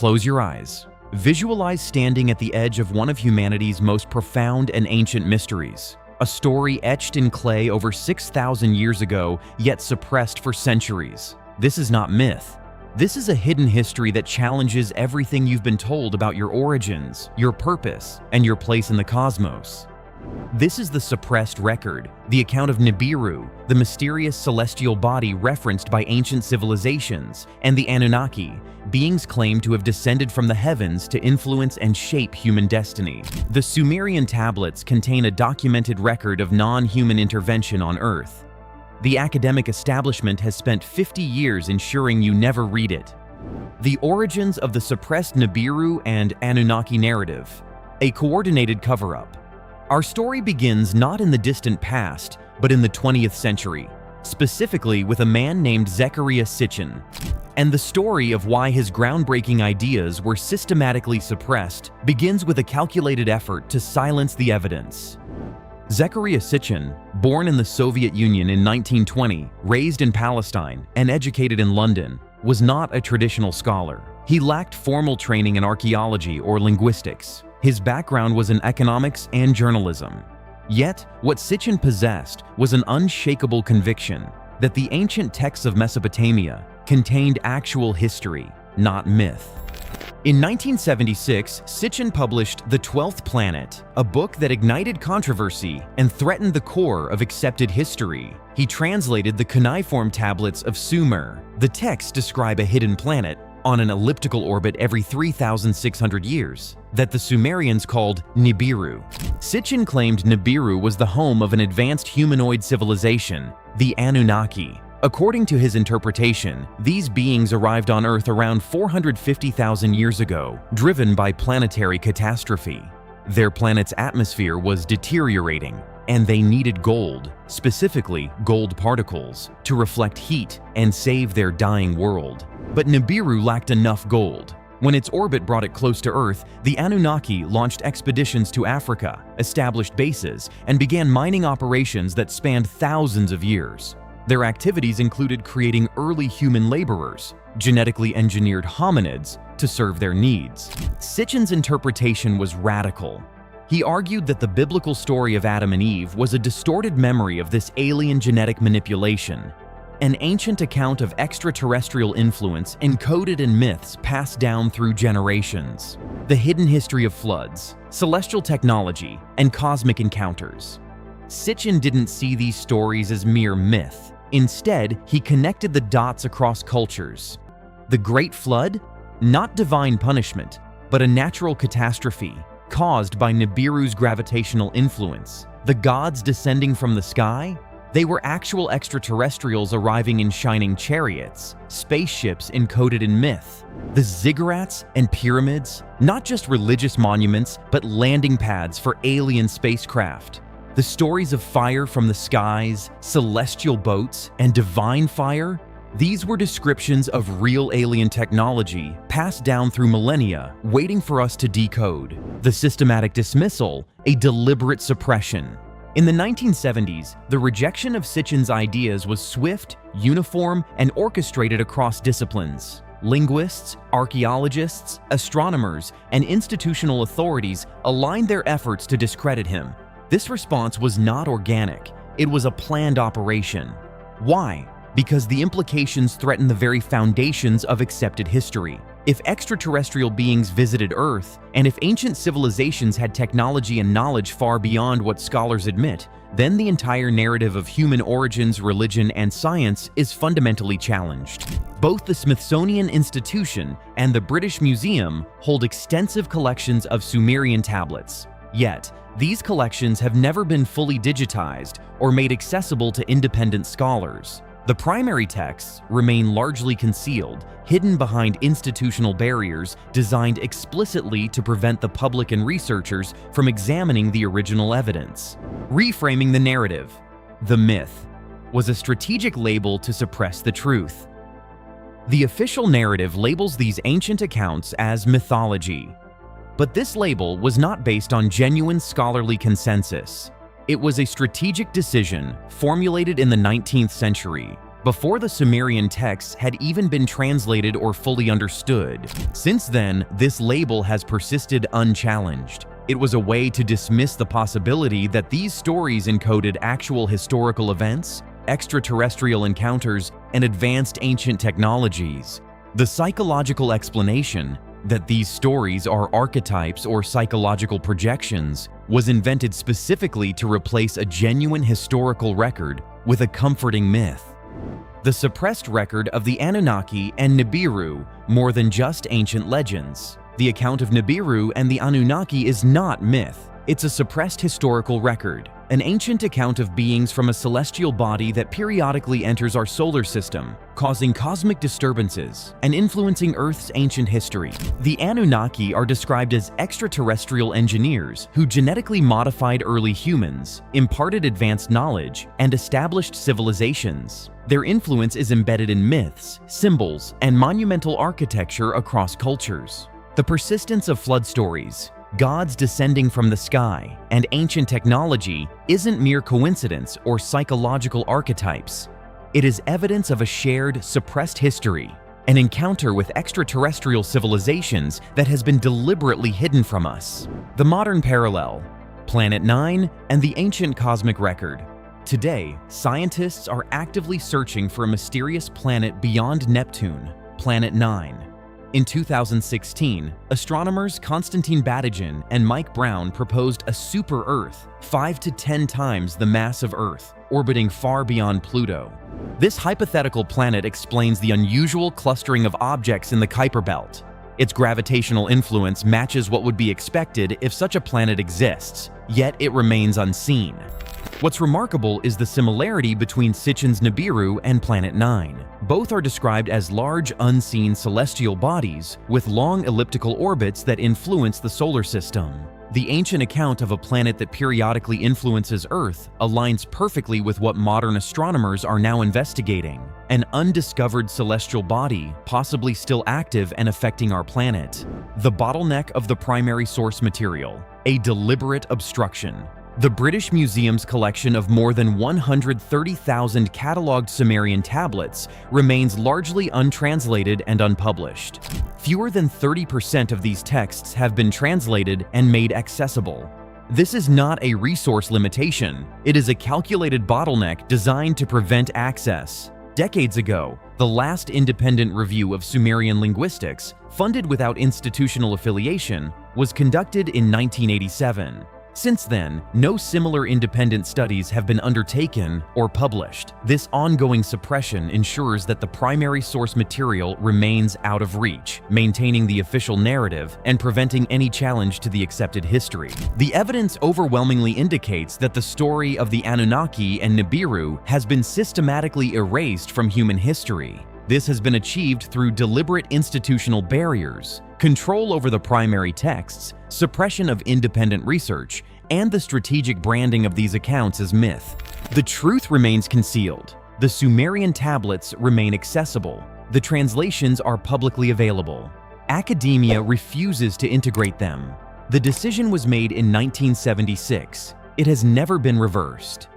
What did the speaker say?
Close your eyes. Visualize standing at the edge of one of humanity's most profound and ancient mysteries, a story etched in clay over 6,000 years ago, yet suppressed for centuries. This is not myth. This is a hidden history that challenges everything you've been told about your origins, your purpose, and your place in the cosmos. This is the suppressed record, the account of Nibiru, the mysterious celestial body referenced by ancient civilizations, and the Anunnaki, beings claimed to have descended from the heavens to influence and shape human destiny. The Sumerian tablets contain a documented record of non-human intervention on Earth. The academic establishment has spent 50 years ensuring you never read it. The origins of the suppressed Nibiru and Anunnaki narrative, a coordinated cover-up. Our story begins not in the distant past, but in the 20th century, specifically with a man named Zecharia Sitchin. And the story of why his groundbreaking ideas were systematically suppressed begins with a calculated effort to silence the evidence. Zecharia Sitchin, born in the Soviet Union in 1920, raised in Palestine, and educated in London, was not a traditional scholar. He lacked formal training in archaeology or linguistics. His background was in economics and journalism. Yet, what Sitchin possessed was an unshakable conviction that the ancient texts of Mesopotamia contained actual history, not myth. In 1976, Sitchin published The 12th Planet, a book that ignited controversy and threatened the core of accepted history. He translated the cuneiform tablets of Sumer. The texts describe a hidden planet on an elliptical orbit every 3,600 years that the Sumerians called Nibiru. Sitchin claimed Nibiru was the home of an advanced humanoid civilization, the Anunnaki. According to his interpretation, these beings arrived on Earth around 450,000 years ago, driven by planetary catastrophe. Their planet's atmosphere was deteriorating, and they needed gold, specifically gold particles, to reflect heat and save their dying world. But Nibiru lacked enough gold. When its orbit brought it close to Earth, the Anunnaki launched expeditions to Africa, established bases, and began mining operations that spanned thousands of years. Their activities included creating early human laborers, genetically engineered hominids, to serve their needs. Sitchin's interpretation was radical. He argued that the biblical story of Adam and Eve was a distorted memory of this alien genetic manipulation, an ancient account of extraterrestrial influence encoded in myths passed down through generations. The hidden history of floods, celestial technology, and cosmic encounters. Sitchin didn't see these stories as mere myth. Instead, he connected the dots across cultures. The Great Flood? Not divine punishment, but a natural catastrophe caused by Nibiru's gravitational influence. The gods descending from the sky? They were actual extraterrestrials arriving in shining chariots, spaceships encoded in myth. The ziggurats and pyramids? Not just religious monuments, but landing pads for alien spacecraft. The stories of fire from the skies, celestial boats, and divine fire? These were descriptions of real alien technology passed down through millennia, waiting for us to decode. The systematic dismissal, a deliberate suppression. In the 1970s, the rejection of Sitchin's ideas was swift, uniform, and orchestrated across disciplines. Linguists, archaeologists, astronomers, and institutional authorities aligned their efforts to discredit him. This response was not organic, it was a planned operation. Why? Because the implications threaten the very foundations of accepted history. If extraterrestrial beings visited Earth, and if ancient civilizations had technology and knowledge far beyond what scholars admit, then the entire narrative of human origins, religion, and science is fundamentally challenged. Both the Smithsonian Institution and the British Museum hold extensive collections of Sumerian tablets. Yet, these collections have never been fully digitized or made accessible to independent scholars. The primary texts remain largely concealed, hidden behind institutional barriers designed explicitly to prevent the public and researchers from examining the original evidence. Reframing the narrative. The myth was a strategic label to suppress the truth. The official narrative labels these ancient accounts as mythology. But this label was not based on genuine scholarly consensus. It was a strategic decision formulated in the 19th century. before the Sumerian texts had even been translated or fully understood. Since then, this label has persisted unchallenged. It was a way to dismiss the possibility that these stories encoded actual historical events, extraterrestrial encounters, and advanced ancient technologies. The psychological explanation that these stories are archetypes or psychological projections was invented specifically to replace a genuine historical record with a comforting myth. The suppressed record of the Anunnaki and Nibiru more than just ancient legends. The account of Nibiru and the Anunnaki is not myth. It's a suppressed historical record, an ancient account of beings from a celestial body that periodically enters our solar system, causing cosmic disturbances and influencing Earth's ancient history. The Anunnaki are described as extraterrestrial engineers who genetically modified early humans, imparted advanced knowledge, and established civilizations. Their influence is embedded in myths, symbols, and monumental architecture across cultures. The persistence of flood stories, gods descending from the sky, and ancient technology isn't mere coincidence or psychological archetypes. It is evidence of a shared, suppressed history, an encounter with extraterrestrial civilizations that has been deliberately hidden from us. The modern parallel: Planet 9 and the ancient cosmic record. Today, scientists are actively searching for a mysterious planet beyond Neptune, Planet 9. In 2016, astronomers Konstantin Batygin and Mike Brown proposed a super-Earth, 5 to 10 times the mass of Earth, orbiting far beyond Pluto. This hypothetical planet explains the unusual clustering of objects in the Kuiper Belt. Its gravitational influence matches what would be expected if such a planet exists, yet it remains unseen. What's remarkable is the similarity between Sitchin's Nibiru and Planet 9. Both are described as large, unseen celestial bodies with long elliptical orbits that influence the solar system. The ancient account of a planet that periodically influences Earth aligns perfectly with what modern astronomers are now investigating: an undiscovered celestial body, possibly still active and affecting our planet. The bottleneck of the primary source material: a deliberate obstruction. The British Museum's collection of more than 130,000 catalogued Sumerian tablets remains largely untranslated and unpublished. Fewer than 30% of these texts have been translated and made accessible. This is not a resource limitation. It is a calculated bottleneck designed to prevent access. Decades ago, the last independent review of Sumerian linguistics, funded without institutional affiliation, was conducted in 1987. Since then, no similar independent studies have been undertaken or published. This ongoing suppression ensures that the primary source material remains out of reach, maintaining the official narrative and preventing any challenge to the accepted history. The evidence overwhelmingly indicates that the story of the Anunnaki and Nibiru has been systematically erased from human history. This has been achieved through deliberate institutional barriers, control over the primary texts, suppression of independent research, and the strategic branding of these accounts as myth. The truth remains concealed. The Sumerian tablets remain accessible. The translations are publicly available. Academia refuses to integrate them. The decision was made in 1976. It has never been reversed.